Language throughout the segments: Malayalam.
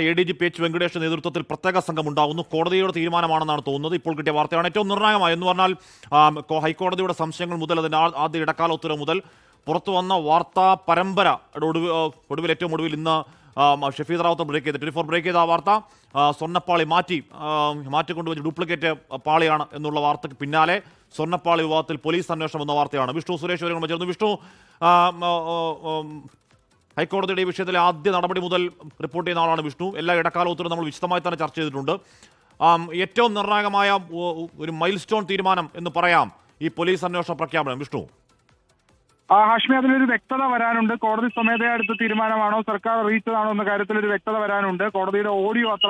ADGP H. വെങ്കടേഷ് നേതൃത്വത്തിൽ പ്രത്യേക സംഘം ഉണ്ടാകുന്നു. കോടതിയുടെ തീരുമാനമാണെന്നാണ് തോന്നുന്നത്. ഇപ്പോൾ കിട്ടിയ വാർത്തയാണ് ഏറ്റവും നിർണായകമായി എന്ന് പറഞ്ഞാൽ ഹൈക്കോടതിയുടെ സംശയങ്ങൾ മുതൽ അതിൻ്റെ ആദ്യ ഇടക്കാല ഉത്തരവ് മുതൽ പുറത്തു വന്ന വാർത്താ പരമ്പര ഏറ്റവും ഒടുവിൽ ഇന്ന് ഷഫീദ് റാവത്ത് ബ്രേക്ക് ചെയ്ത് 24 ബ്രേക്ക് ചെയ്ത ആ വാർത്ത സ്വർണ്ണപ്പാളി മാറ്റിക്കൊണ്ടുവച്ച് ഡ്യൂപ്ലിക്കേറ്റ് പാളിയാണ് എന്നുള്ള വാർത്തയ്ക്ക് പിന്നാലെ സ്വർണ്ണപ്പാളി വിവാദത്തിൽ പോലീസ് അന്വേഷണം എന്ന വാർത്തയാണ്. വിഷ്ണു സുരേഷ് വരെ ചേർന്നു. വിഷ്ണു, ഹൈക്കോടതിയുടെ ഈ വിഷയത്തിലെ ആദ്യ നടപടി മുതൽ റിപ്പോർട്ട് ചെയ്യുന്ന ആളാണ് വിഷ്ണു. എല്ലാ ഇടക്കാല ഉത്തരവും നമ്മൾ വിശദമായി തന്നെ ചർച്ച ചെയ്തിട്ടുണ്ട്. ഏറ്റവും നിർണായകമായ ഒരു മൈൽ സ്റ്റോൺ തീരുമാനം എന്ന് പറയാം ഈ പോലീസ് അന്വേഷണ പ്രഖ്യാപനം. വിഷ്ണു, ഹാഷ്മി, അതിലൊരു വ്യക്തത വരാനുണ്ട്. കോടതി സ്വമേധയാ എടുത്ത തീരുമാനമാണോ സർക്കാർ അറിയിച്ചതാണോ എന്ന കാര്യത്തിൽ ഒരു വ്യക്തത വരാനുണ്ട്. കോടതിയുടെ ഓഡിയോ അത്ര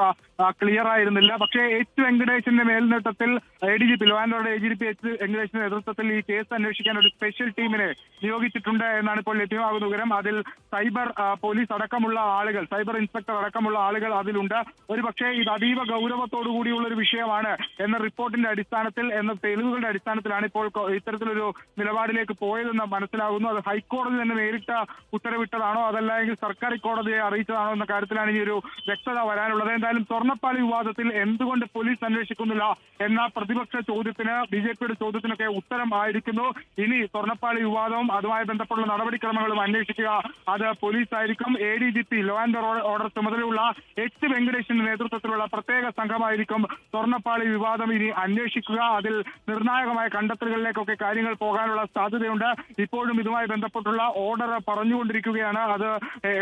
ക്ലിയർ ആയിരുന്നില്ല. പക്ഷേ H. വെങ്കടേഷിന്റെ മേൽനോട്ടത്തിൽ ADGP law and order ADGP H. വെങ്കടേഷിന്റെ നേതൃത്വത്തിൽ ഈ കേസ് അന്വേഷിക്കാൻ ഒരു സ്പെഷ്യൽ ടീമിനെ നിയോഗിച്ചിട്ടുണ്ട് എന്നാണ് ഇപ്പോൾ ലഭ്യമാകുന്ന വിവരം. അതിൽ സൈബർ പോലീസ് അടക്കമുള്ള ആളുകൾ, സൈബർ ഇൻസ്പെക്ടർ അടക്കമുള്ള ആളുകൾ അതിലുണ്ട്. ഒരു പക്ഷേ ഇത് അതീവ ഗൗരവത്തോടു കൂടിയുള്ള ഒരു വിഷയമാണ് എന്ന റിപ്പോർട്ടിന്റെ അടിസ്ഥാനത്തിൽ, എന്ന തെളിവുകളുടെ അടിസ്ഥാനത്തിലാണ് ഇപ്പോൾ ഇത്തരത്തിലൊരു നിലപാടിലേക്ക് പോയതെന്ന് മനസ്സിലാകുന്നു. അത് ഹൈക്കോടതി തന്നെ നേരിട്ട് ഉത്തരവിട്ടതാണോ അതല്ല എങ്കിൽ സർക്കാർ കോടതിയെ അറിയിച്ചതാണോ എന്ന കാര്യത്തിലാണ് ഇനി ഒരു വ്യക്തത വരാനുള്ളത്. എന്തായാലും സ്വർണ്ണപ്പാളി വിവാദത്തിൽ എന്തുകൊണ്ട് പോലീസ് അന്വേഷിക്കുന്നില്ല എന്ന പ്രതിപക്ഷ ചോദ്യത്തിന്, BJPയുടെ ചോദ്യത്തിനൊക്കെ ഉത്തരം ആയിരിക്കുന്നു. ഇനി സ്വർണ്ണപ്പാളി വിവാദവും അതുമായി ബന്ധപ്പെട്ടുള്ള നടപടിക്രമങ്ങളും അന്വേഷിക്കുക അത് പോലീസ് ആയിരിക്കും. ADGP ലോ ആൻഡ് ഓർഡർ ചുമതലയുള്ള H. വെങ്കടേഷിന്റെ നേതൃത്വത്തിലുള്ള പ്രത്യേക സംഘമായിരിക്കും സ്വർണ്ണപ്പാളി വിവാദം ഇനി അന്വേഷിക്കുക. അതിൽ നിർണായകമായ കണ്ടെത്തലുകളിലേക്കൊക്കെ കാര്യങ്ങൾ പോകാനുള്ള സാധ്യതയുണ്ട്. ഇപ്പോഴും ഇതുമായി ബന്ധപ്പെട്ടുള്ള ഓർഡർ പറഞ്ഞുകൊണ്ടിരിക്കുകയാണ്. അത്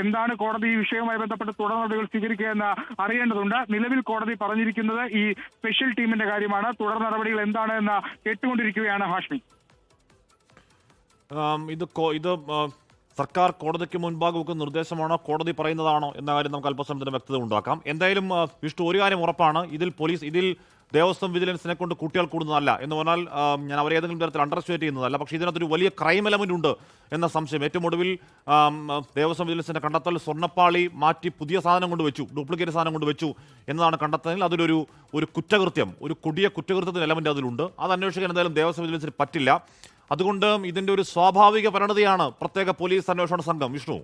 എന്താണ് കോടതി ഈ വിഷയവുമായി ബന്ധപ്പെട്ട് തുടർ നടപടികൾ സ്വീകരിക്കുക എന്ന് അറിയേണ്ടതുണ്ട്. നിലവിൽ കോടതി പറഞ്ഞിരിക്കുന്നത് ഈ സ്പെഷ്യൽ ടീമിന്റെ കാര്യമാണ്. തുടർ നടപടികൾ എന്താണ് എന്ന് കേട്ടുകൊണ്ടിരിക്കുകയാണ് ഹാഷ്മി. ഇത് സർക്കാർ കോടതിക്ക് മുൻപാകെ വെക്കുന്ന നിർദ്ദേശമാണോ, കോടതി പറയുന്നതാണോ എന്ന കാര്യം നമുക്ക് അല്പസമയത്തിന് വ്യക്തത ഉണ്ടാക്കാം. എന്തായാലും വിഷ്ണു, ഒരു കാര്യം ഉറപ്പാണ്, ഇതിൽ ദേവസ്വം വിജിലൻസിനെ കൊണ്ട് കുട്ടികൾ കൂടുന്നതല്ല എന്ന് പറഞ്ഞാൽ ഞാൻ അവരെ ഏതെങ്കിലും തരത്തിൽ അണ്ടർസ്റ്റിമേറ്റ് ചെയ്യുന്നതല്ല. പക്ഷേ ഇതിനകത്തൊരു വലിയ ക്രൈം എലമെന്റ് ഉണ്ട് എന്ന സംശയം. ഏറ്റവും ഒടുവിൽ ദേവസ്വം വിജിലൻസിന്റെ കണ്ടെത്തൽ സ്വർണ്ണപ്പാളി മാറ്റി പുതിയ സാധനം കൊണ്ട് വെച്ചു, ഡ്യൂപ്ലിക്കേറ്റ് സാധനം കൊണ്ട് വെച്ചു എന്നതാണ് കണ്ടെത്തൽ. അതിലൊരു കുറ്റകൃത്യം, ഒരു കൊടിയ കുറ്റകൃത്യത്തിന് എലമെന്റ് അതിലുണ്ട്. അത് അന്വേഷിക്കാൻ എന്തായാലും ദേവസ്വം വിജിലൻസിന് പറ്റില്ല. അതുകൊണ്ട് ഇതിന്റെ ഒരു സ്വാഭാവിക പരിണതിയാണ് പ്രത്യേക പോലീസ് അന്വേഷണ സംഘം. വിഷ്ണു,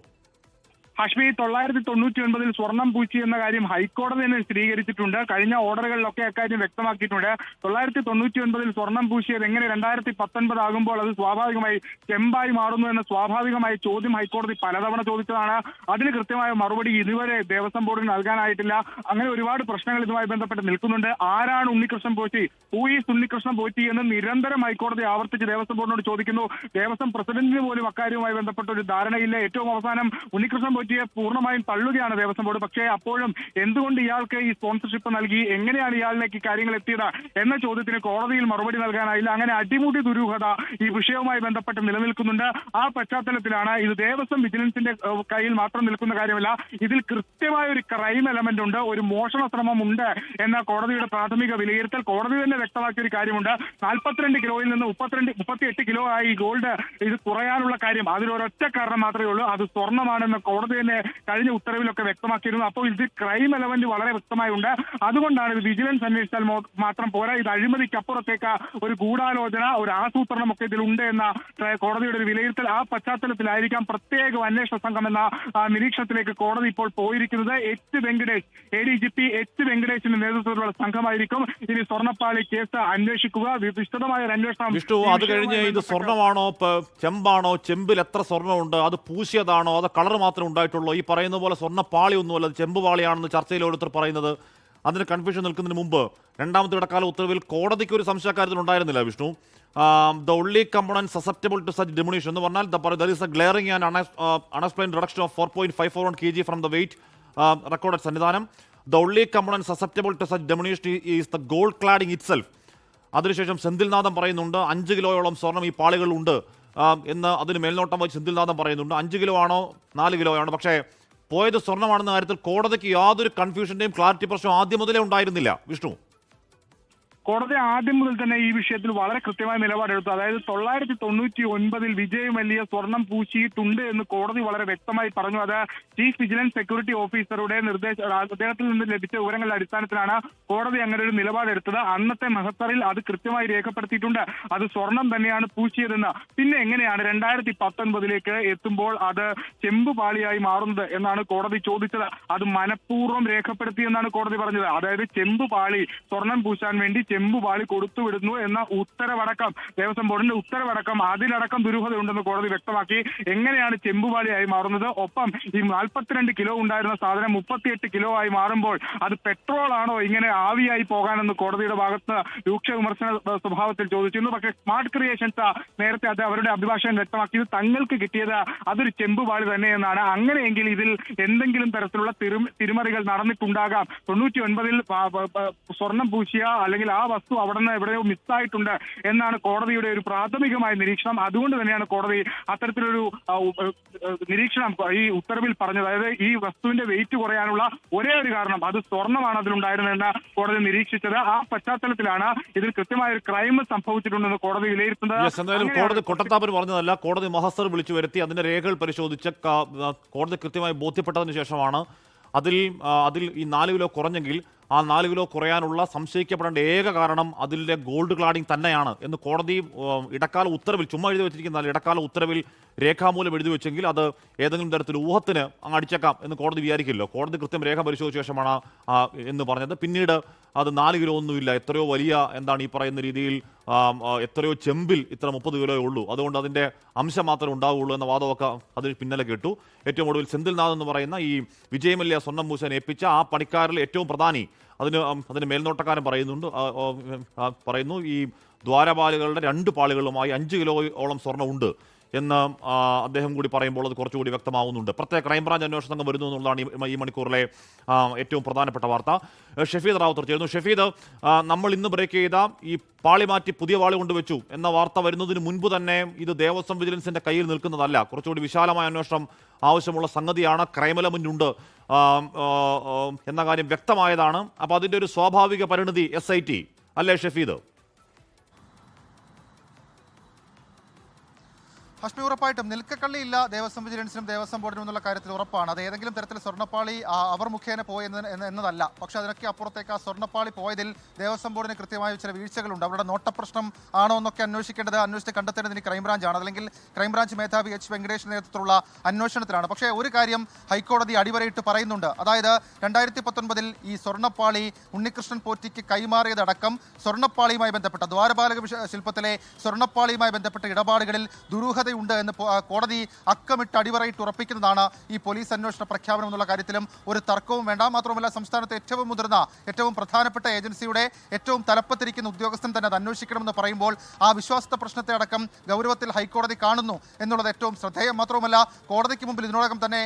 ഹാഷ്മി, 1999 സ്വർണം പൂച്ചി എന്ന കാര്യം ഹൈക്കോടതി തന്നെ സ്ഥിരീകരിച്ചിട്ടുണ്ട്. കഴിഞ്ഞ ഓർഡറുകളിലൊക്കെ അക്കാര്യം വ്യക്തമാക്കിയിട്ടുണ്ട്. 1999 സ്വർണം പൂശിയത് എങ്ങനെ 2019 ആകുമ്പോൾ അത് സ്വാഭാവികമായി ചെമ്പായി മാറുന്നു എന്ന സ്വാഭാവികമായ ചോദ്യം ഹൈക്കോടതി പലതവണ ചോദിച്ചതാണ്. അതിന് കൃത്യമായ മറുപടി ഇതുവരെ ദേവസ്വം ബോർഡിന് നൽകാനായിട്ടില്ല. അങ്ങനെ ഒരുപാട് പ്രശ്നങ്ങൾ ഇതുമായി ബന്ധപ്പെട്ട് നിൽക്കുന്നുണ്ട്. ആരാണ് ഉണ്ണികൃഷ്ണൻ പോറ്റി, ഹൂ ഈസ് ഉണ്ണികൃഷ്ണൻ പോറ്റി എന്ന് നിരന്തരം ഹൈക്കോടതി ആവർത്തിച്ച് ദേവസ്വം ബോർഡിനോട് ചോദിക്കുന്നു. ദേവസ്വം പ്രസിഡന്റിന് പോലും അക്കാര്യവുമായി ബന്ധപ്പെട്ട ഒരു ധാരണയില്ല. ഏറ്റവും അവസാനം ഉണ്ണികൃഷ്ണൻ പോറ്റിയെ പൂർണ്ണമായും തള്ളുകയാണ് ദേവസ്വം ബോർഡ്. പക്ഷേ അപ്പോഴും എന്തുകൊണ്ട് ഇയാൾക്ക് ഈ സ്പോൺസർഷിപ്പ് നൽകി, എങ്ങനെയാണ് ഇയാളിലേക്ക് കാര്യങ്ങൾ എത്തിയത് എന്ന ചോദ്യത്തിന് കോടതിയിൽ മറുപടി നൽകാനായില്ല. അങ്ങനെ അടിമുടി ദുരൂഹത ഈ വിഷയവുമായി ബന്ധപ്പെട്ട് നിലനിൽക്കുന്നുണ്ട്. ആ പശ്ചാത്തലത്തിലാണ് ഇത് ദേവസ്വം വിജിലൻസിന്റെ കയ്യിൽ മാത്രം നിൽക്കുന്ന കാര്യമല്ല, ഇതിൽ കൃത്യമായ ഒരു ക്രൈം എലമെന്റ് ഉണ്ട്, ഒരു മോഷണ ശ്രമം ഉണ്ട് എന്ന കോടതിയുടെ പ്രാഥമിക വിലയിരുത്തൽ. കോടതി തന്നെ വ്യക്തമാക്കിയ ഒരു കാര്യമുണ്ട്. 42 കിലോയിൽ നിന്ന് 38 കിലോ ആയി ഗോൾഡ് ഇത് കുറയാനുള്ള കാര്യം അതിലൊരൊറ്റ കാരണം മാത്രമേ ഉള്ളൂ, അത് സ്വർണ്ണമാണെന്ന് കോടതി തന്നെ കഴിഞ്ഞ ഉത്തരവിലൊക്കെ വ്യക്തമാക്കിയിരുന്നു. അപ്പോൾ ഇത് ക്രൈം എലമെന്റ് വളരെ വ്യക്തമായി ഉണ്ട്. അതുകൊണ്ടാണ് ഇത് വിജിലൻസ് അന്വേഷിച്ചാൽ മാത്രം പോരാ, ഇത് അഴിമതിക്കപ്പുറത്തേക്ക് ഒരു ഗൂഢാലോചന, ഒരു ആസൂത്രണം ഒക്കെ ഇതിലുണ്ട് എന്ന കോടതിയുടെ ഒരു വിലയിരുത്തൽ. ആ പശ്ചാത്തലത്തിലായിരിക്കാം പ്രത്യേക അന്വേഷണ സംഘം എന്ന നിരീക്ഷണത്തിലേക്ക് കോടതി ഇപ്പോൾ പോയിരിക്കുന്നത്. H. Venkatesh, ADGP H. വെങ്കടേഷിന്റെ നേതൃത്വത്തിലുള്ള സംഘമായിരിക്കും ഇനി സ്വർണ്ണപ്പാളി കേസ് അന്വേഷിക്കുക. വിശദമായ ഒരു അന്വേഷണം. വിഷ്ണു, അത് കഴിഞ്ഞ് ഇത് സ്വർണ്ണമാണോ ചെമ്പാണോ, ചെമ്പിൽ എത്ര സ്വർണ്ണമുണ്ട്, അത് പൂശിയതാണോ, അത് കളർ മാത്രമേ ഉണ്ടായിട്ടുള്ളൂ, ഈ പറയുന്ന പോലെ സ്വർണ്ണപ്പാളി ഒന്നുമല്ല, അത് ചെമ്പ് പാളിയാണെന്ന് ചർച്ചയിൽ ഓരോരുത്തർ പറയുന്നത്, അതിന് കൺഫ്യൂഷൻ നിൽക്കുന്നതിന് മുമ്പ് രണ്ടാമത്തെ ഇടക്കാല ഉത്തരവിൽ കോടതിക്ക് ഒരു സംശയക്കാര്യത്തിൽ ഉണ്ടായിരുന്നില്ല. Vishnu, the only component susceptible to such diminution എന്ന് പറഞ്ഞാൽ there is a glaring and unexplained reduction of 4.541 kg from the weight recorded Sannidhanam. The only component susceptible to such diminution is the gold cladding itself. അതിനുശേഷം സെന്തിൽനാഥൻ പറയുന്നുണ്ട് 5 കിലോയോളം സ്വർണം ഈ പാളികളുണ്ട് എന്ന്. അതിന് മേൽനോട്ടം വെച്ച് സെന്തിൽനാഥൻ പറയുന്നുണ്ട് 5 കിലോ ആണോ 4 കിലോ ആണോ. പക്ഷേ പോയത് സ്വർണ്ണമാണെന്ന കാര്യത്തിൽ കോടതിക്ക് യാതൊരു കൺഫ്യൂഷന്റെയും ക്ലാരിറ്റി പ്രശ്നം ആദ്യം മുതലേ ഉണ്ടായിരുന്നില്ല. വിഷ്ണു, കോടതി ആദ്യം മുതൽ തന്നെ ഈ വിഷയത്തിൽ വളരെ കൃത്യമായ നിലപാടെടുത്തു. അതായത് 999 വിജയ് മല്യ സ്വർണം പൂശിയിട്ടുണ്ട് എന്ന് കോടതി വളരെ വ്യക്തമായി പറഞ്ഞു. അത് ചീഫ് വിജിലൻസ് സെക്യൂരിറ്റി ഓഫീസറുടെ അദ്ദേഹത്തിൽ നിന്ന് ലഭിച്ച വിവരങ്ങളുടെ അടിസ്ഥാനത്തിലാണ് കോടതി അങ്ങനെ ഒരു നിലപാടെടുത്തത്. അന്നത്തെ മഹത്തറിൽ അത് കൃത്യമായി രേഖപ്പെടുത്തിയിട്ടുണ്ട്, അത് സ്വർണം തന്നെയാണ് പൂശിയതെന്ന്. പിന്നെ എങ്ങനെയാണ് 2019 എത്തുമ്പോൾ അത് ചെമ്പുപാളിയായി മാറുന്നത് എന്നാണ് കോടതി ചോദിച്ചത്. അത് മനഃപൂർവ്വം രേഖപ്പെടുത്തിയെന്നാണ് കോടതി പറഞ്ഞത്. അതായത് ചെമ്പുപാളി, സ്വർണം പൂശാൻ വേണ്ടി ചെമ്പുപാളി കൊടുത്തുവിടുന്നു എന്ന ഉത്തരവടക്കം, ദേവസ്വം ബോർഡിന്റെ ഉത്തരവടക്കം, അതിലടക്കം ദുരൂഹതയുണ്ടെന്ന് കോടതി വ്യക്തമാക്കി. എങ്ങനെയാണ് ചെമ്പുപാളിയായി മാറുന്നത്? ഒപ്പം ഈ 42 കിലോ ഉണ്ടായിരുന്ന സാധനം 38 കിലോ ആയി മാറുമ്പോൾ അത് പെട്രോൾ ആണോ ഇങ്ങനെ ആവിയായി പോകാനെന്ന് കോടതിയുടെ ഭാഗത്ത് രൂക്ഷ വിമർശന സ്വഭാവത്തിൽ ചോദിച്ചിരുന്നു. പക്ഷേ സ്മാർട്ട് ക്രിയേഷൻസ് നേരത്തെ അത് അവരുടെ അഭിഭാഷകൻ വ്യക്തമാക്കിയത് തങ്ങൾക്ക് കിട്ടിയത് അതൊരു ചെമ്പുപാളി തന്നെയെന്നാണ്. അങ്ങനെയെങ്കിൽ ഇതിൽ എന്തെങ്കിലും തരത്തിലുള്ള തിരിമറികൾ നടന്നിട്ടുണ്ടാകാം. 99 സ്വർണം പൂശിയ അല്ലെങ്കിൽ ആ വസ്തു അവിടെ നിന്ന് എവിടെയോ മിസ്സായിട്ടുണ്ട് എന്നാണ് കോടതിയുടെ ഒരു പ്രാഥമികമായ നിരീക്ഷണം. അതുകൊണ്ട് തന്നെയാണ് കോടതി അത്തരത്തിലൊരു നിരീക്ഷണം ഈ ഉത്തരവിൽ പറഞ്ഞത്. അതായത് ഈ വസ്തുവിന്റെ വെയിറ്റ് കുറയാനുള്ള ഒരേ ഒരു കാരണം അത് സ്വർണ്ണമാണ് അതിലുണ്ടായിരുന്നതെന്ന് കോടതി നിരീക്ഷിച്ചത്. ആ പശ്ചാത്തലത്തിലാണ് ഇതിൽ കൃത്യമായ ഒരു ക്രൈം സംഭവിച്ചിട്ടുണ്ടെന്ന് കോടതി വിലയിരുത്തുന്നത്. എന്തായാലും കോടതി കൊട്ടത്താപ്പൻ പറഞ്ഞതല്ല, കോടതി മഹസർ വിളിച്ചു വരുത്തി അതിന്റെ രേഖകൾ പരിശോധിച്ച് കോടതി കൃത്യമായി ബോധ്യപ്പെട്ടതിന് ശേഷമാണ് അതിൽ ഈ 4 കിലോ കുറഞ്ഞെങ്കിൽ ആ 4 കിലോ കുറയാനുള്ള സംശയിക്കപ്പെടേണ്ട ഏക കാരണം അതിലെ ഗോൾഡ് ക്ലാഡിംഗ് തന്നെയാണ് എന്ന് കോടതി ഇടക്കാല ഉത്തരവിൽ, ചുമ്മാ എഴുതി വെച്ചിരിക്കുന്ന ഇടക്കാല ഉത്തരവിൽ രേഖാമൂലം എഴുതി വെച്ചെങ്കിൽ അത് ഏതെങ്കിലും തരത്തിൽ ഊഹത്തിന് അങ്ങ് അടിച്ചേക്കാം എന്ന് കോടതി വിചാരിക്കില്ലോ. കോടതി കൃത്യം രേഖ പരിശോധിച്ച ശേഷമാണ് എന്ന് പറഞ്ഞത്. പിന്നീട് അത് 4 കിലോ ഒന്നുമില്ല, എത്രയോ വലിയ എന്താണ് ഈ പറയുന്ന രീതിയിൽ എത്രയോ ചെമ്പിൽ ഇത്ര 30 കിലോയേ ഉള്ളൂ, അതുകൊണ്ട് അതിൻ്റെ അംശം മാത്രമേ ഉണ്ടാവുകയുള്ളൂ എന്ന വാദമൊക്കെ അതിന് പിന്നാലെ കേട്ടു. ഏറ്റവും ഒടുവിൽ സെന്തിൽനാഥ് എന്ന് പറയുന്ന ഈ വിജയ് മല്യ സ്വർണം പൂശാൻ ഏൽപ്പിച്ച ആ പണിക്കാരിൽ ഏറ്റവും പ്രധാനി അതിന് മേൽനോട്ടക്കാരൻ പറയുന്നു ഈ ദ്വാരപാലുകളുടെ 2 പാളികളുമായി 5 കിലോയോളം സ്വർണ്ണം ഉണ്ട് എന്ന് അദ്ദേഹം കൂടി പറയുമ്പോൾ അത് കുറച്ചുകൂടി വ്യക്തമാവുന്നുണ്ട്. പ്രത്യേക ക്രൈംബ്രാഞ്ച് അന്വേഷണ സംഘം വരുന്നു എന്നുള്ളതാണ് ഈ മണിക്കൂറിലെ ഏറ്റവും പ്രധാനപ്പെട്ട വാർത്ത. ഷഫീദ് റാവുത്തർ ചേരുന്നു. ഷഫീദ്, നമ്മൾ ഇന്ന് ബ്രേക്ക് ചെയ്ത ഈ പാളി മാറ്റി പുതിയ പാളി കൊണ്ടുവച്ചു എന്ന വാർത്ത വരുന്നതിന് മുൻപ് തന്നെ ഇത് ദേവസ്വം വിജിലൻസിന്റെ കയ്യിൽ നിൽക്കുന്നതല്ല, കുറച്ചുകൂടി വിശാലമായ അന്വേഷണം ആവശ്യമുള്ള സംഗതിയാണ്, ക്രൈം എലമെന്റ് എന്ന കാര്യം വ്യക്തമായതാണ്. അപ്പോൾ അതിൻ്റെ ഒരു സ്വാഭാവിക പരിണിതി SIT അല്ലേ ഷഫീദ്? ഹഷ്മി, ഉറപ്പായിട്ടും നിൽക്കക്കള്ളിയില്ല ദേവസ്വം വിജിലൻസിനും ദേവസ്വം ബോർഡിനും എന്നുള്ള കാര്യത്തിൽ ഉറപ്പാണ്. അത് ഏതെങ്കിലും തരത്തിൽ സ്വർണ്ണപ്പാളി അവർ മുഖേന എന്നതല്ല. പക്ഷെ അതിനൊക്കെ അപ്പുറത്തേക്ക് ആ സ്വർണ്ണപ്പാളി പോയതിൽ ദേവസ്വം ബോർഡിന് കൃത്യമായ ചില വീഴ്ചകളുണ്ട്. അവരുടെ നോട്ടപ്രശ്നം ആണോ എന്നൊക്കെ അന്വേഷിച്ച് കണ്ടെത്തേണ്ടത് ഇനി ക്രൈംബ്രാഞ്ചാണ്. അല്ലെങ്കിൽ ക്രൈംബ്രാഞ്ച് മേധാവി H. വെങ്കടേഷിന്റെ നേതൃത്വത്തിലുള്ള അന്വേഷണത്തിലാണ്. പക്ഷേ ഒരു കാര്യം ഹൈക്കോടതി അടിവരയിട്ട് പറയുന്നുണ്ട്. അതായത് 2019 ഈ സ്വർണ്ണപ്പാളി ഉണ്ണികൃഷ്ണൻ പോറ്റിക്ക് കൈമാറിയതടക്കം സ്വർണ്ണപ്പാളിയുമായി ബന്ധപ്പെട്ട ദ്വാരപാലക ശില്പത്തിലെ സ്വർണ്ണപ്പാളിയുമായി ബന്ധപ്പെട്ട ഇടപാടുകളിൽ ദുരൂഹത ഉണ്ട് എന്ന് കോടതി അക്കമിട്ട് അടിവരയിട്ട് ഉറപ്പിക്കുന്നതാണ് ഈ പോലീസ് അന്വേഷണ പ്രഖ്യാപനം എന്നുള്ള കാര്യത്തിലും ഒരു തർക്കവും വേണ്ട. മാത്രമല്ല, സംസ്ഥാനത്തെ ഏറ്റവും മുതിർന്ന ഏറ്റവും പ്രധാനപ്പെട്ട ഏജൻസിയുടെ ഏറ്റവും തലപ്പത്തിരിക്കുന്ന ഉദ്യോഗസ്ഥൻ തന്നെ അത് അന്വേഷിക്കണമെന്ന് പറയുമ്പോൾ ആ വിശ്വാസത്തെ പ്രശ്നത്തെ അടക്കം ഗൗരവത്തിൽ ഹൈക്കോടതി കാണുന്നു എന്നുള്ളത് ഏറ്റവും ശ്രദ്ധേയം. മാത്രവുമല്ല, കോടതിക്ക് മുമ്പിൽ ഇതിനോടകം തന്നെ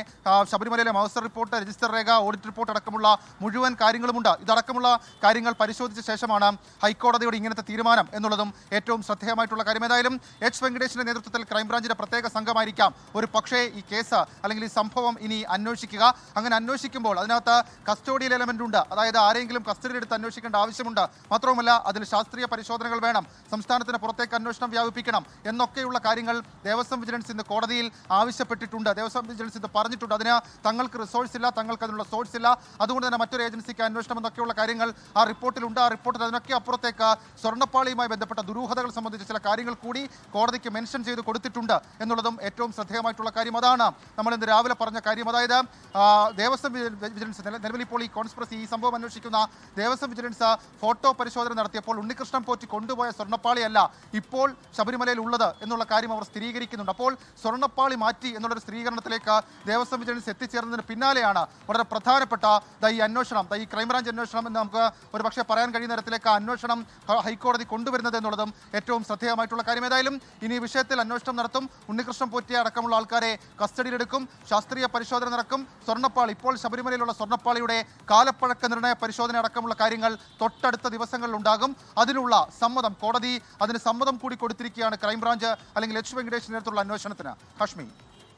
ശബരിമലയിലെ മഹസർ റിപ്പോർട്ട്, രജിസ്റ്റർ രേഖ, ഓഡിറ്റ് റിപ്പോർട്ട് അടക്കമുള്ള മുഴുവൻ കാര്യങ്ങളുമുണ്ട്. ഇതടക്കമുള്ള കാര്യങ്ങൾ പരിശോധിച്ച ശേഷമാണ് ഹൈക്കോടതിയുടെ ഇങ്ങനത്തെ തീരുമാനം എന്നുള്ളതും ഏറ്റവും ശ്രദ്ധേയമായിട്ടുള്ള കാര്യം. ഏതായാലും H. വെങ്കടേഷിന്റെ നേതൃത്വത്തിൽ ക്രൈംബ്രാഞ്ചിന്റെ പ്രത്യേക സംഘമായിരിക്കാം ഒരു പക്ഷേ ഈ കേസ് അല്ലെങ്കിൽ ഈ സംഭവം ഇനി അന്വേഷിക്കുക. അങ്ങനെ അന്വേഷിക്കുമ്പോൾ അതിനകത്ത് കസ്റ്റോഡിയൽ എലമെന്റ് ഉണ്ട്. അതായത് ആരെങ്കിലും കസ്റ്റഡിയിലെടുത്ത് അന്വേഷിക്കേണ്ട ആവശ്യമുണ്ട്. മാത്രവുമല്ല, അതിൽ ശാസ്ത്രീയ പരിശോധനകൾ വേണം, സംസ്ഥാനത്തിന് പുറത്തേക്ക് അന്വേഷണം വ്യാപിപ്പിക്കണം എന്നൊക്കെയുള്ള കാര്യങ്ങൾ ദേവസ്വം വിജിലൻസ് ഇന്ന് കോടതിയിൽ ആവശ്യപ്പെട്ടിട്ടുണ്ട്. ദേവസ്വം വിജിലൻസ് ഇത് പറഞ്ഞിട്ടുണ്ട്. അതിന് തങ്ങൾക്ക് റിസോഴ്സ് ഇല്ല, തങ്ങൾക്ക് അതിനുള്ള സോഴ്സ് ഇല്ല, അതുകൊണ്ട് തന്നെ മറ്റൊരു ഏജൻസിക്ക് അന്വേഷണം എന്നൊക്കെയുള്ള കാര്യങ്ങൾ ആ റിപ്പോർട്ടിലുണ്ട്. ആ റിപ്പോർട്ടിൽ അതിനൊക്കെ അപ്പുറത്തേക്ക് സ്വർണ്ണപ്പാളിയുമായി ബന്ധപ്പെട്ട ദുരൂഹതകൾ സംബന്ധിച്ച ചില കാര്യങ്ങൾ കൂടി കോടതിക്ക് മെൻഷൻ ചെയ്ത് കൊടുത്തിട്ടുണ്ട് എന്നുള്ളതും ഏറ്റവും ശ്രദ്ധേയമായിട്ടുള്ള കാര്യം. അതാണ് നമ്മൾ ഇന്ന് രാവിലെ പറഞ്ഞ കാര്യം. അതായത് ദേവസ്വം വിജിലൻസ് നിലവിൽ ഇപ്പോൾ ഈ കോൺസ്പിറസി ഈ സംഭവം അന്വേഷിക്കുന്ന ദേവസ്വം വിജിലൻസ് ഫോട്ടോ പരിശോധന നടത്തിയപ്പോൾ ഉണ്ണികൃഷ്ണൻ പോറ്റി കൊണ്ടുപോയ സ്വർണ്ണപ്പാളിയല്ല ഇപ്പോൾ ശബരിമലയിൽ ഉള്ളത് എന്നുള്ള കാര്യം അവർ സ്ഥിരീകരിക്കുന്നുണ്ട്. അപ്പോൾ സ്വർണ്ണപ്പാളി മാറ്റി എന്നുള്ളൊരു സ്ഥിരീകരണത്തിലേക്ക് ദേവസ്വം വിജിലൻസ് എത്തിച്ചേർന്നതിന് പിന്നാലെയാണ് വളരെ പ്രധാനപ്പെട്ട ഈ അന്വേഷണം, ഈ ക്രൈംബ്രാഞ്ച് അന്വേഷണം എന്ന് നമുക്ക് ഒരു പക്ഷേ പറയാൻ കഴിയുന്ന തരത്തിലേക്ക് അന്വേഷണം ഹൈക്കോടതി കൊണ്ടുവരുന്നത് എന്നുള്ളതും ഏറ്റവും ശ്രദ്ധേയമായിട്ടുള്ള കാര്യം. ഏതായാലും ഇനി വിഷയത്തിൽ അന്വേഷണം നടത്തും. ഉണ്ണികൃഷ്ണൻ പോറ്റിയെ അടക്കമുള്ള ആൾക്കാരെ കസ്റ്റഡിയിലെടുക്കും, ശാസ്ത്രീയ പരിശോധന നടക്കും. സ്വർണ്ണപ്പാളി, ഇപ്പോൾ ശബരിമലയിലുള്ള സ്വർണ്ണപ്പാളിയുടെ കാലപ്പഴക്ക നിർണയ പരിശോധന അടക്കമുള്ള കാര്യങ്ങൾ തൊട്ടടുത്ത ദിവസങ്ങളിൽ ഉണ്ടാകും. അതിനുള്ള സമ്മതം കോടതി അതിന് സമ്മതം കൂടി കൊടുത്തിരിക്കുകയാണ് ക്രൈംബ്രാഞ്ച് അല്ലെങ്കിൽ H. വെങ്കടേഷ് നേതൃത്വത്തിലുള്ള അന്വേഷണത്തിന്. ഹഷ്മി,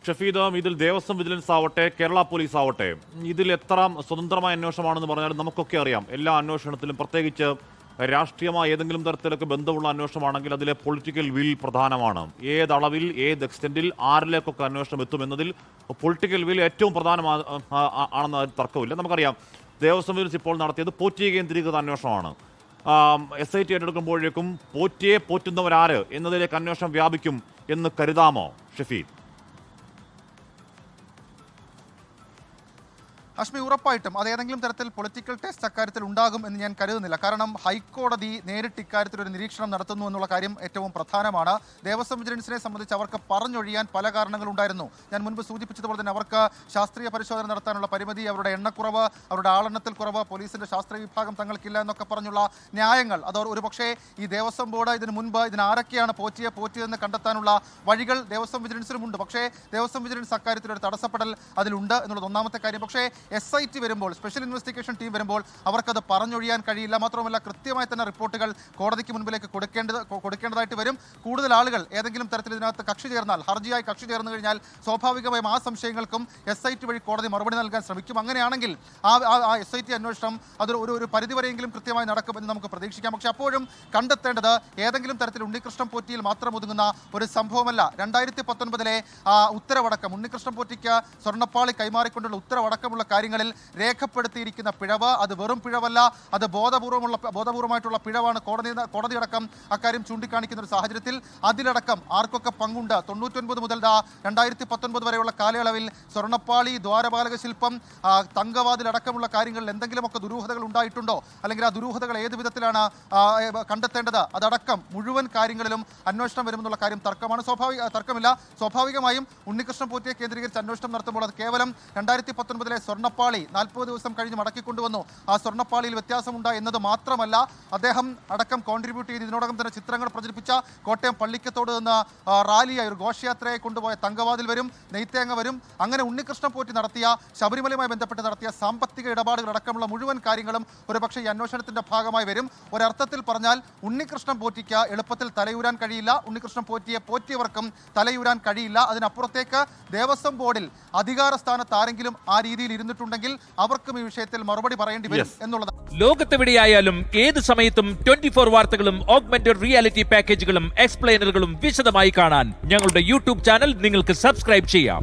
ഷഫീദ്, ഇതിൽ ദേവസ്വം വിജിലൻസ് ആവട്ടെ, കേരള പോലീസ് ആവട്ടെ, ഇതിൽ എത്ര സ്വതന്ത്രമായ അന്വേഷണമാണെന്ന് പറഞ്ഞാലും നമുക്കൊക്കെ അറിയാം, എല്ലാ അന്വേഷണത്തിലും പ്രത്യേകിച്ച് രാഷ്ട്രീയമായ ഏതെങ്കിലും തരത്തിലൊക്കെ ബന്ധമുള്ള അന്വേഷണമാണെങ്കിൽ അതിലെ പൊളിറ്റിക്കൽ വിൽ പ്രധാനമാണ്. ഏതളവിൽ ഏത് എക്സ്റ്റെൻറ്റിൽ ആരിലേക്കൊക്കെ അന്വേഷണം എത്തുമെന്നതിൽ പൊളിറ്റിക്കൽ വിൽ ഏറ്റവും ആണെന്ന് തർക്കമില്ല. നമുക്കറിയാം ദേവസ്വം വിജിലൻസ് ഇപ്പോൾ നടത്തിയത് പോറ്റിയെ കേന്ദ്രീകൃത അന്വേഷണമാണ്. SIT ഏറ്റെടുക്കുമ്പോഴേക്കും പോറ്റിയെ പോറ്റുന്നവരാര് എന്നതിലേക്ക് അന്വേഷണം വ്യാപിക്കും എന്ന് കരുതാമോ ഷഫീദ്? ഹാഷ്മി, ഉറപ്പായിട്ടും അത് ഏതെങ്കിലും തരത്തിൽ പൊളിറ്റിക്കൽ ടെസ്റ്റ് അക്കാര്യത്തിൽ ഉണ്ടാകും എന്ന് ഞാൻ കരുതുന്നില്ല. കാരണം ഹൈക്കോടതി നേരിട്ട് ഇക്കാര്യത്തിൽ ഒരു നിരീക്ഷണം നടത്തുന്നു എന്നുള്ള കാര്യം ഏറ്റവും പ്രധാനമാണ്. ദേവസ്വം വിജിലൻസിനെ സംബന്ധിച്ച് അവർക്ക് പറഞ്ഞൊഴിയാൻ പല കാരണങ്ങളുണ്ടായിരുന്നു. ഞാൻ മുൻപ് സൂചിപ്പിച്ചതുപോലെ തന്നെ അവർക്ക് ശാസ്ത്രീയ പരിശോധന നടത്താനുള്ള പരിമിതി, അവരുടെ എണ്ണക്കുറവ്, അവരുടെ ആളെണ്ണത്തിൽ കുറവ്, പോലീസിന്റെ ശാസ്ത്രീയ വിഭാഗം തങ്ങൾക്കില്ല എന്നൊക്കെ പറഞ്ഞുള്ള ന്യായങ്ങൾ അത് ഒരുപക്ഷേ ഈ ദേവസ്വം ബോർഡ് ഇതിനു മുൻപ് ഇതിനാരൊക്കെയാണ് പോറ്റിയതെന്ന് കണ്ടെത്താനുള്ള വഴികൾ ദേവസ്വം വിജിലൻസിനുമുണ്ട്. പക്ഷേ ദേവസ്വം വിജിലൻസ് അക്കാര്യത്തിൽ ഒരു തടസ്സപ്പെടൽ അതിലുണ്ട് എന്നുള്ളത് ഒന്നാമത്തെ കാര്യം. പക്ഷേ SIT വരുമ്പോൾ, സ്പെഷ്യൽ ഇൻവെസ്റ്റിഗേഷൻ ടീം വരുമ്പോൾ അവർക്കത് പറഞ്ഞൊഴിയാൻ കഴിയില്ല. മാത്രമല്ല കൃത്യമായി തന്നെ റിപ്പോർട്ടുകൾ കോടതിക്ക് മുൻപിലേക്ക് കൊടുക്കേണ്ടതായിട്ട് വരും. കൂടുതൽ ആളുകൾ ഏതെങ്കിലും തരത്തിൽ ഇതിനകത്ത് കക്ഷി ചേർന്നാൽ, ഹർജിയായി കക്ഷി ചേർന്ന് കഴിഞ്ഞാൽ സ്വാഭാവികമായും ആ സംശയങ്ങൾക്കും SIT വഴി കോടതി മറുപടി നൽകാൻ ശ്രമിക്കും. അങ്ങനെയാണെങ്കിൽ ആ SIT അന്വേഷണം അത് ഒരു പരിധിവരെയെങ്കിലും കൃത്യമായി നടക്കുമെന്ന് നമുക്ക് പ്രതീക്ഷിക്കാം. പക്ഷേ അപ്പോഴും കണ്ടെത്തേണ്ടത് ഏതെങ്കിലും തരത്തിൽ ഉണ്ണികൃഷ്ണൻ പോറ്റിയിൽ മാത്രം ഒതുങ്ങുന്ന ഒരു സംഭവമല്ല. 2019 ഉത്തരവടക്കം ഉണ്ണികൃഷ്ണൻ പോറ്റിക്ക് സ്വർണ്ണപ്പാളി കൈമാറിക്കൊണ്ടുള്ള ഉത്തരവടക്കമുള്ള കാര്യങ്ങളിൽ രേഖപ്പെടുത്തിയിരിക്കുന്ന പിഴവ് അത് വെറും പിഴവല്ല, അത് ബോധപൂർവമായിട്ടുള്ള പിഴവാണ്. കോടതിയടക്കം അക്കാര്യം ചൂണ്ടിക്കാണിക്കുന്ന ഒരു സാഹചര്യത്തിൽ അതിലടക്കം ആർക്കൊക്കെ പങ്കുണ്ട്, 99 മുതൽ 2019 വരെയുള്ള കാലയളവിൽ സ്വർണ്ണപ്പാളി, ദ്വാരപാലക ശില്പം, തങ്കവാതിലടക്കമുള്ള കാര്യങ്ങളിൽ എന്തെങ്കിലുമൊക്കെ ദുരൂഹതകൾ ഉണ്ടായിട്ടുണ്ടോ, അല്ലെങ്കിൽ ആ ദുരൂഹതകൾ ഏത് വിധത്തിലാണ് കണ്ടെത്തേണ്ടത്, അതടക്കം മുഴുവൻ കാര്യങ്ങളിലും അന്വേഷണം വരുമെന്നുള്ള കാര്യം തർക്കമില്ല. സ്വാഭാവികമായും ഉണ്ണികൃഷ്ണൻ പോറ്റിയെ കേന്ദ്രീകരിച്ച് അന്വേഷണം നടത്തുമ്പോൾ അത് കേവലം 2019 സ്വർണ്ണപ്പാളി 40 ദിവസം കഴിഞ്ഞ് മടക്കിക്കൊണ്ടുവന്നു, ആ സ്വർണ്ണപ്പാളിയിൽ വ്യത്യാസമുണ്ട് എന്നത് മാത്രമല്ല, അദ്ദേഹം അടക്കം കോൺട്രിബ്യൂട്ട് ചെയ്ത് ഇതിനോടകം തന്നെ ചിത്രങ്ങൾ പ്രചരിപ്പിച്ച കോട്ടയം പള്ളിക്കത്തോട് നിന്ന് റാലിയായി ഒരു ഘോഷയാത്രയെ കൊണ്ടുപോയ തങ്കവാതിൽ വരും, നെയ്ത്തേങ്ങ വരും. അങ്ങനെ ഉണ്ണികൃഷ്ണൻ പോറ്റി നടത്തിയ, ശബരിമലയുമായി ബന്ധപ്പെട്ട് നടത്തിയ സാമ്പത്തിക ഇടപാടുകൾ അടക്കമുള്ള മുഴുവൻ കാര്യങ്ങളും ഒരുപക്ഷെ ഈ അന്വേഷണത്തിന്റെ ഭാഗമായി വരും. ഒരർത്ഥത്തിൽ പറഞ്ഞാൽ ഉണ്ണികൃഷ്ണൻ പോറ്റിക്ക് എളുപ്പത്തിൽ തലയൂരാൻ കഴിയില്ല, ഉണ്ണികൃഷ്ണൻ പോറ്റിയെ പോറ്റിയവർക്കും തലയൂരാൻ കഴിയില്ല. അതിനപ്പുറത്തേക്ക് ദേവസ്വം ബോർഡിൽ അധികാര സ്ഥാനത്ത് ആരെങ്കിലും ആ രീതിയിൽ ഇരുന്നിട്ടുണ്ടെങ്കിൽ അവർക്കും ഈ വിഷയത്തിൽ മറുപടി പറയേണ്ടി വരും എന്നുള്ളത്. ലോകത്തെവിടെയായാലും ഏത് സമയത്തും 24 വാർത്തകളും ഓഗ്മെന്റഡ് റിയാലിറ്റി പാക്കേജുകളും എക്സ്പ്ലെയിനറുകളും വിശദമായി കാണാൻ ഞങ്ങളുടെ YouTube ചാനൽ നിങ്ങൾക്ക് സബ്സ്ക്രൈബ് ചെയ്യാം.